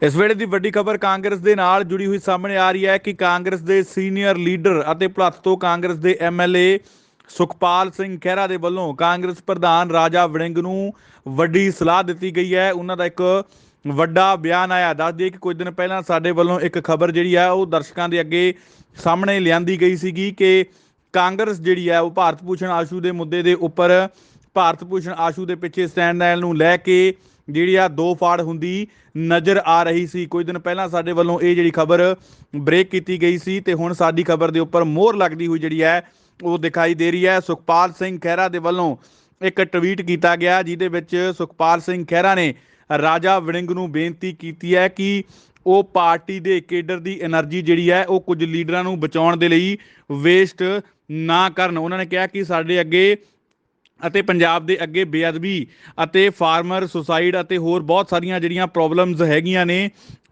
इस वेले की वड्डी खबर कांग्रेस के नाल जुड़ी हुई सामने आ रही है कि कांग्रेस के सीनियर लीडर और भुलत्थ तो कांग्रेस के MLA सुखपाल सिंह खैहरा के वलों कांग्रेस प्रधान राजा वड़िंग नूं वड्डी सलाह दी गई है। उन्हों का एक वड्डा बयान आया। दस दिए कि कुछ दिन पहला साडे वलों एक खबर जिहड़ी है वो दर्शकों के अगे सामने लियांदी गई सी कि कांग्रेस जिहड़ी है वो भारत भूषण आशू के मुद्दे के उपर भारत भूषण आशू के पिछे स्टैंड लैण नूं लैके जिहड़ी आ दो फाड़ हुंदी नज़र आ रही सी। कुछ दिन पहला साडे वल्लों ये जिहड़ी खबर ब्रेक की गई सी ते हुण साडी खबर के उपर मोहर लगदी हुई जिहड़ी है वो दिखाई दे रही है। सुखपाल सिंह खैहरा के वल्लों एक ट्वीट किया गया जिहदे विच सुखपाल सिंह खैहरा ने राजा वड़िंग नूं बेनती की है कि वो पार्टी के केडर की एनर्जी जिहड़ी है वो कुछ लीडरां नूं बचाउण दे लई वेस्ट ना करन। उन्होंने कहा कि साडे अगे ਅਤੇ ਪੰਜਾਬ ਦੇ ਅੱਗੇ ਬੇਅਦਬੀ ਅਤੇ ਫਾਰਮਰ ਸੁਸਾਈਡ ਅਤੇ ਹੋਰ ਬਹੁਤ ਸਾਰੀਆਂ ਜਿਹੜੀਆਂ ਪ੍ਰੋਬਲਮਸ ਹੈਗੀਆਂ ਨੇ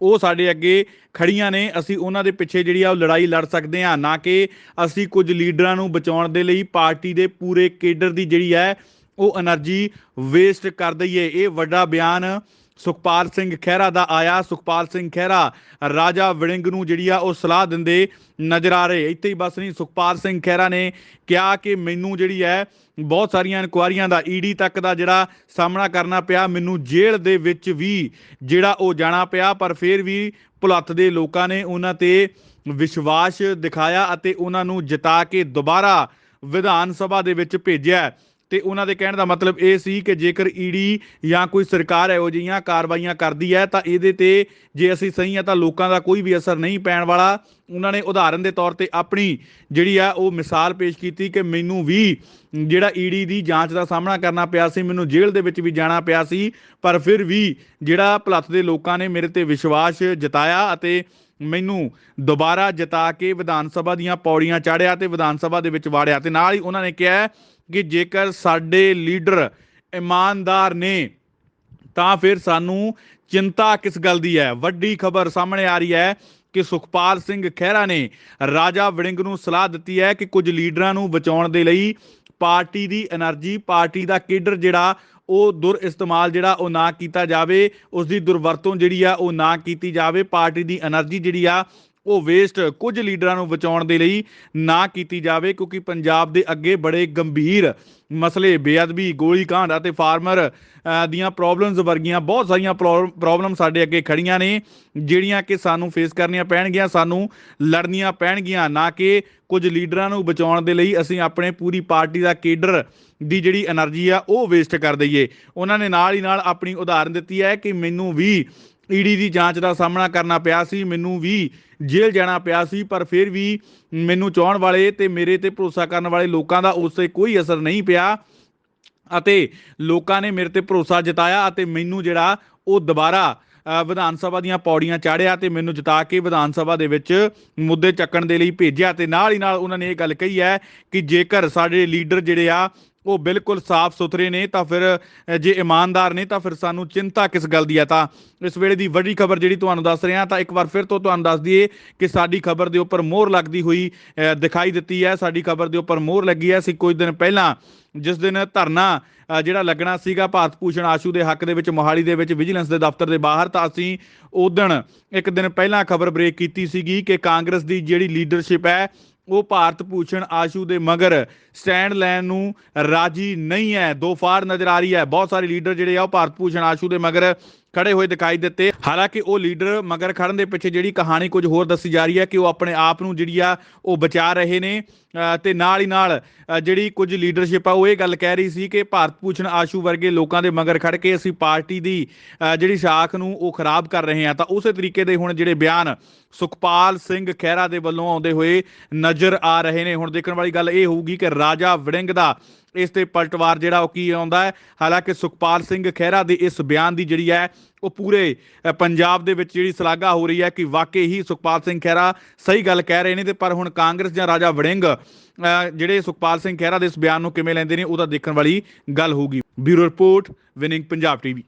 ਉਹ ਸਾਡੇ ਅੱਗੇ ਖੜੀਆਂ ਨੇ। ਅਸੀਂ ਉਹਨਾਂ ਦੇ ਪਿੱਛੇ ਜਿਹੜੀ ਆ ਉਹ ਲੜਾਈ ਲੜ ਸਕਦੇ ਹਾਂ, ਨਾ ਕਿ ਅਸੀਂ ਕੁਝ ਲੀਡਰਾਂ ਨੂੰ ਬਚਾਉਣ ਦੇ ਲਈ ਪਾਰਟੀ ਦੇ ਪੂਰੇ ਕੇਡਰ ਦੀ ਜਿਹੜੀ ਹੈ ਉਹ એનર્ਜੀ ਵੇਸਟ ਕਰ ਦਈਏ। ਇਹ ਵੱਡਾ ਬਿਆਨ ਸੁਖਪਾਲ ਸਿੰਘ ਖਹਿਰਾ ਦਾ ਆਇਆ। ਸੁਖਪਾਲ ਸਿੰਘ ਖਹਿਰਾ ਰਾਜਾ ਵੜਿੰਗ ਨੂੰ ਜਿਹੜੀ ਆ ਉਹ ਸਲਾਹ ਦਿੰਦੇ ਨਜ਼ਰ ਆ ਰਹੇ। ਇੱਥੇ ਹੀ ਬਸ ਨਹੀਂ, ਸੁਖਪਾਲ ਸਿੰਘ ਖਹਿਰਾ ਨੇ ਕਿਹਾ ਕਿ ਮੈਨੂੰ ਜਿਹੜੀ ਹੈ ਬਹੁਤ ਸਾਰੀਆਂ ਇਨਕੁਆਰੀਆਂ ਦਾ ਈਡੀ ਤੱਕ ਦਾ ਜਿਹੜਾ ਸਾਹਮਣਾ ਕਰਨਾ ਪਿਆ, ਮੈਨੂੰ ਜੇਲ੍ਹ ਦੇ ਵਿੱਚ ਵੀ ਜਿਹੜਾ ਉਹ ਜਾਣਾ ਪਿਆ, ਪਰ ਫਿਰ ਵੀ ਭੁਲੱਥ ਦੇ ਲੋਕਾਂ ਨੇ ਉਹਨਾਂ ਤੇ ਵਿਸ਼ਵਾਸ ਦਿਖਾਇਆ ਅਤੇ ਉਹਨਾਂ ਨੂੰ ਜਿਤਾ ਕੇ ਦੁਬਾਰਾ ਵਿਧਾਨ ਸਭਾ ਦੇ ਵਿੱਚ ਭੇਜਿਆ। ਤੇ ਉਹਨਾਂ ਦੇ ਕਹਿਣ ਦਾ ਮਤਲਬ ਇਹ ਸੀ ਕਿ ਜੇਕਰ ਈਡੀ ਜਾਂ ਕੋਈ ਸਰਕਾਰ ਇਹੋ ਜਿਹੀਆਂ ਕਾਰਵਾਈਆਂ ਕਰਦੀ ਹੈ ਤਾਂ ਇਹਦੇ ਤੇ ਜੇ ਅਸੀਂ ਸਹੀ ਆ ਤਾਂ ਲੋਕਾਂ ਦਾ ਕੋਈ ਵੀ ਅਸਰ ਨਹੀਂ ਪੈਣ ਵਾਲਾ। ਉਹਨਾਂ ਨੇ ਉਦਾਹਰਨ ਦੇ ਤੌਰ ਤੇ ਆਪਣੀ ਜਿਹੜੀ ਆ ਉਹ ਮਿਸਾਲ ਪੇਸ਼ ਕੀਤੀ ਕਿ ਮੈਨੂੰ ਵੀ ਜਿਹੜਾ ਈਡੀ ਦੀ ਜਾਂਚ ਦਾ ਸਾਹਮਣਾ ਕਰਨਾ ਪਿਆ ਸੀ, ਮੈਨੂੰ ਜੇਲ੍ਹ ਦੇ ਵਿੱਚ ਵੀ ਜਾਣਾ ਪਿਆ ਸੀ, ਪਰ ਫਿਰ ਵੀ ਜਿਹੜਾ ਭੁਲੱਥ ਦੇ ਲੋਕਾਂ ਨੇ ਮੇਰੇ ਤੇ ਵਿਸ਼ਵਾਸ ਜਤਾਇਆ ਅਤੇ ਮੈਨੂੰ ਦੁਬਾਰਾ ਜਿਤਾ ਕੇ ਵਿਧਾਨ ਸਭਾ ਦੀਆਂ ਪੌੜੀਆਂ ਚਾੜਿਆ ਤੇ ਵਿਧਾਨ ਸਭਾ ਦੇ ਵਿੱਚ ਵਾੜਿਆ। ਤੇ ਨਾਲ ਹੀ ਉਹਨਾਂ ਨੇ ਕਿਹਾ ਕਿ ਜੇਕਰ ਸਾਡੇ ਲੀਡਰ ਇਮਾਨਦਾਰ ਨੇ ਤਾਂ ਫਿਰ ਸਾਨੂੰ ਚਿੰਤਾ ਕਿਸ ਗੱਲ ਦੀ ਹੈ। ਵੱਡੀ ਖਬਰ ਸਾਹਮਣੇ ਆ ਰਹੀ ਹੈ ਕਿ ਸੁਖਪਾਲ ਸਿੰਘ ਖਹਿਰਾ ਨੇ ਰਾਜਾ ਵੜਿੰਗ ਨੂੰ ਸਲਾਹ ਦਿੱਤੀ ਹੈ ਕਿ ਕੁਝ ਲੀਡਰਾਂ ਨੂੰ ਬਚਾਉਣ ਦੇ ਲਈ ਪਾਰਟੀ ਦੀ એનર્ਜੀ, ਪਾਰਟੀ ਦਾ ਕੇਡਰ ਜਿਹੜਾ ਉਹ ਦੁਰ ਇਸਤੇਮਾਲ ਜਿਹੜਾ ਉਹ ਨਾ ਕੀਤਾ ਜਾਵੇ, ਉਸ ਦੀ ਦੁਰਵਰਤੋਂ ਜਿਹੜੀ ਆ ਉਹ ਨਾ ਕੀਤੀ ਜਾਵੇ, ਪਾਰਟੀ ਦੀ એનર્ਜੀ ਜਿਹੜੀ ਆ ਉਹ ਵੇਸਟ ਕੁਝ ਲੀਡਰਾਂ ਨੂੰ ਬਚਾਉਣ ਦੇ ਲਈ ਨਾ ਕੀਤੀ ਜਾਵੇ, ਕਿਉਂਕਿ ਪੰਜਾਬ ਦੇ ਅੱਗੇ ਬੜੇ ਗੰਭੀਰ ਮਸਲੇ ਬੇਅਦਬੀ, ਗੋਲੀ ਕਾਂਡ ਅਤੇ ਫਾਰਮਰ ਦੀਆਂ ਪ੍ਰੋਬਲਮਸ ਵਰਗੀਆਂ ਬਹੁਤ ਸਾਰੀਆਂ ਪ੍ਰੋਬਲਮ ਸਾਡੇ ਅੱਗੇ ਖੜੀਆਂ ਨੇ ਜਿਹੜੀਆਂ ਕਿ ਸਾਨੂੰ ਫੇਸ ਕਰਨੀਆਂ ਪੈਣਗੀਆਂ, ਸਾਨੂੰ ਲੜਨੀਆਂ ਪੈਣਗੀਆਂ, ਨਾ ਕਿ ਕੁਝ ਲੀਡਰਾਂ ਨੂੰ ਬਚਾਉਣ ਦੇ ਲਈ ਅਸੀਂ ਆਪਣੇ ਪੂਰੀ ਪਾਰਟੀ ਦਾ ਕੇਡਰ ਦੀ ਜਿਹੜੀ એનર્ਜੀ ਆ ਉਹ ਵੇਸਟ ਕਰ ਦਈਏ। ਉਹਨਾਂ ਨੇ ਨਾਲ ਹੀ ਨਾਲ ਆਪਣੀ ਉਦਾਹਰਨ ਦਿੱਤੀ ਹੈ ਕਿ ਮੈਨੂੰ ਵੀ ਈਡੀ ਦੀ ਜਾਂਚ ਦਾ ਸਾਹਮਣਾ ਕਰਨਾ ਪਿਆ ਸੀ, ਮੈਨੂੰ ਵੀ ਜੇਲ੍ਹ ਜਾਣਾ ਪਿਆ ਸੀ, ਪਰ ਫਿਰ ਵੀ ਮੈਨੂੰ ਚਾਹੁਣ ਵਾਲੇ ਤੇ ਮੇਰੇ ਤੇ ਭਰੋਸਾ ਕਰਨ ਵਾਲੇ ਲੋਕਾਂ ਦਾ ਉਸ 'ਤੇ ਕੋਈ ਅਸਰ ਨਹੀਂ ਪਿਆ ਅਤੇ ਲੋਕਾਂ ਨੇ ਮੇਰੇ ਤੇ ਭਰੋਸਾ ਜਤਾਇਆ ਅਤੇ ਮੈਨੂੰ ਜਿਹੜਾ ਉਹ ਦੁਬਾਰਾ ਵਿਧਾਨ ਸਭਾ ਦੀਆਂ ਪੌੜੀਆਂ ਚਾੜਿਆ ਤੇ ਮੈਨੂੰ ਜਿਤਾ ਕੇ ਵਿਧਾਨ ਸਭਾ ਦੇ ਵਿੱਚ ਮੁੱਦੇ ਚੱਕਣ ਦੇ ਲਈ ਭੇਜਿਆ। ਤੇ ਨਾਲ ਹੀ ਨਾਲ ਉਹਨਾਂ ਨੇ ਇਹ ਗੱਲ ਕਹੀ ਹੈ ਕਿ ਜੇਕਰ ਸਾਡੇ ਲੀਡਰ ਜਿਹੜੇ ਆ ਉਹ ਬਿਲਕੁਲ ਸਾਫ਼ ਸੁਥਰੇ ਨੇ ਤਾਂ ਫਿਰ ਜੇ ਇਮਾਨਦਾਰ ਨੇ ਤਾਂ ਫਿਰ ਸਾਨੂੰ ਚਿੰਤਾ ਕਿਸ ਗੱਲ ਦੀ ਹੈ। ਤਾਂ ਇਸ ਵੇਲੇ ਦੀ ਵੱਡੀ ਖਬਰ ਜਿਹੜੀ ਤੁਹਾਨੂੰ ਦੱਸ ਰਿਹਾ, ਤਾਂ ਇੱਕ ਵਾਰ ਫਿਰ ਤੋਂ ਤੁਹਾਨੂੰ ਦੱਸ ਦਈਏ ਕਿ ਸਾਡੀ ਖਬਰ ਦੇ ਉੱਪਰ ਮੋਹਰ ਲੱਗਦੀ ਹੋਈ ਦਿਖਾਈ ਦਿੱਤੀ ਹੈ। ਸਾਡੀ ਖਬਰ ਦੇ ਉੱਪਰ ਮੋਹਰ ਲੱਗੀ ਹੈ। ਅਸੀਂ ਕੁਝ ਦਿਨ ਪਹਿਲਾਂ ਜਿਸ ਦਿਨ ਧਰਨਾ ਜਿਹੜਾ ਲੱਗਣਾ ਸੀਗਾ ਭਾਰਤ ਭੂਸ਼ਣ ਆਸ਼ੂ ਦੇ ਹੱਕ ਦੇ ਵਿੱਚ ਮੋਹਾਲੀ ਦੇ ਵਿੱਚ ਵਿਜੀਲੈਂਸ ਦੇ ਦਫ਼ਤਰ ਦੇ ਬਾਹਰ, ਤਾਂ ਅਸੀਂ ਉਦਣ ਇੱਕ ਦਿਨ ਪਹਿਲਾਂ ਖਬਰ ਬ੍ਰੇਕ ਕੀਤੀ ਸੀਗੀ ਕਿ ਕਾਂਗਰਸ ਦੀ ਜਿਹੜੀ ਲੀਡਰਸ਼ਿਪ ਹੈ ਉਹ ਭਾਰਤ ਭੂਸ਼ਣ ਆਸ਼ੂ ਦੇ ਮਗਰ ਸਟੈਂਡ ਲੈਣ ਨੂੰ ਰਾਜੀ ਨਹੀਂ ਹੈ। ਦੋ ਫਾੜ ਨਜ਼ਰ ਆ ਰਹੀ ਹੈ। ਬਹੁਤ ਸਾਰੇ ਲੀਡਰ ਜਿਹੜੇ ਆ ਉਹ ਭਾਰਤ ਭੂਸ਼ਣ ਆਸ਼ੂ ਦੇ ਮਗਰ ਖੜੇ ਹੋਏ ਦਿਖਾਈ ਦਿੱਤੇ। ਹਾਲਾਂਕਿ ਉਹ ਲੀਡਰ ਮਗਰ ਖੜਨ ਦੇ ਪਿੱਛੇ ਜਿਹੜੀ ਕਹਾਣੀ ਕੁਝ ਹੋਰ ਦੱਸੀ ਜਾ ਰਹੀ ਹੈ ਕਿ ਉਹ ਆਪਣੇ ਆਪ ਨੂੰ ਜਿਹੜੀ ਆ ਉਹ ਬਚਾ ਰਹੇ ਨੇ ਤੇ ਨਾਲ ਹੀ ਨਾਲ ਜਿਹੜੀ ਕੁਝ ਲੀਡਰਸ਼ਿਪ ਆ ਉਹ ਇਹ ਗੱਲ ਕਹਿ ਰਹੀ ਸੀ ਕਿ ਭਾਰਤ ਭੂਸ਼ਣ ਆਸ਼ੂ ਵਰਗੇ ਲੋਕਾਂ ਦੇ ਮਗਰ ਖੜ ਕੇ ਅਸੀਂ ਪਾਰਟੀ ਦੀ ਜਿਹੜੀ ਸ਼ਾਖ ਨੂੰ ਉਹ ਖਰਾਬ ਕਰ ਰਹੇ ਹਾਂ। ਤਾਂ ਉਸੇ ਤਰੀਕੇ ਦੇ ਹੁਣ ਜਿਹੜੇ ਬਿਆਨ ਸੁਖਪਾਲ ਸਿੰਘ ਖਹਿਰਾ ਦੇ ਵੱਲੋਂ ਆਉਂਦੇ ਹੋਏ ਨਜ਼ਰ ਆ ਰਹੇ ਨੇ। ਹੁਣ ਦੇਖਣ ਵਾਲੀ ਗੱਲ ਇਹ ਹੋਊਗੀ ਕਿ ਰਾਜਾ ਵੜਿੰਗ ਦਾ ਇਸ ਤੇ ਪਲਟਵਾਰ ਜਿਹੜਾ ਉਹ ਕੀ ਆਉਂਦਾ ਹੈ। ਹਾਲਾਂਕਿ ਸੁਖਪਾਲ ਸਿੰਘ ਖਹਿਰਾ ਦੇ ਇਸ ਬਿਆਨ ਦੀ ਜਿਹੜੀ ਹੈ ਉਹ ਪੂਰੇ ਪੰਜਾਬ ਦੇ ਵਿੱਚ ਜਿਹੜੀ ਸ਼ਲਾਘਾ ਹੋ ਰਹੀ ਹੈ ਕਿ ਵਾਕਈ ਹੀ ਸੁਖਪਾਲ ਸਿੰਘ ਖਹਿਰਾ ਸਹੀ ਗੱਲ ਕਹਿ ਰਹੇ ਨੇ। ਤੇ ਪਰ ਹੁਣ ਕਾਂਗਰਸ ਜਾਂ ਰਾਜਾ ਵੜਿੰਗ ਜਿਹੜੇ ਸੁਖਪਾਲ ਸਿੰਘ ਖਹਿਰਾ ਦੇ ਇਸ ਬਿਆਨ ਨੂੰ ਕਿਵੇਂ ਲੈਂਦੇ ਨੇ ਉਹਦਾ ਦੇਖਣ ਵਾਲੀ ਗੱਲ ਹੋਊਗੀ। Bureau report, winning Punjab TV।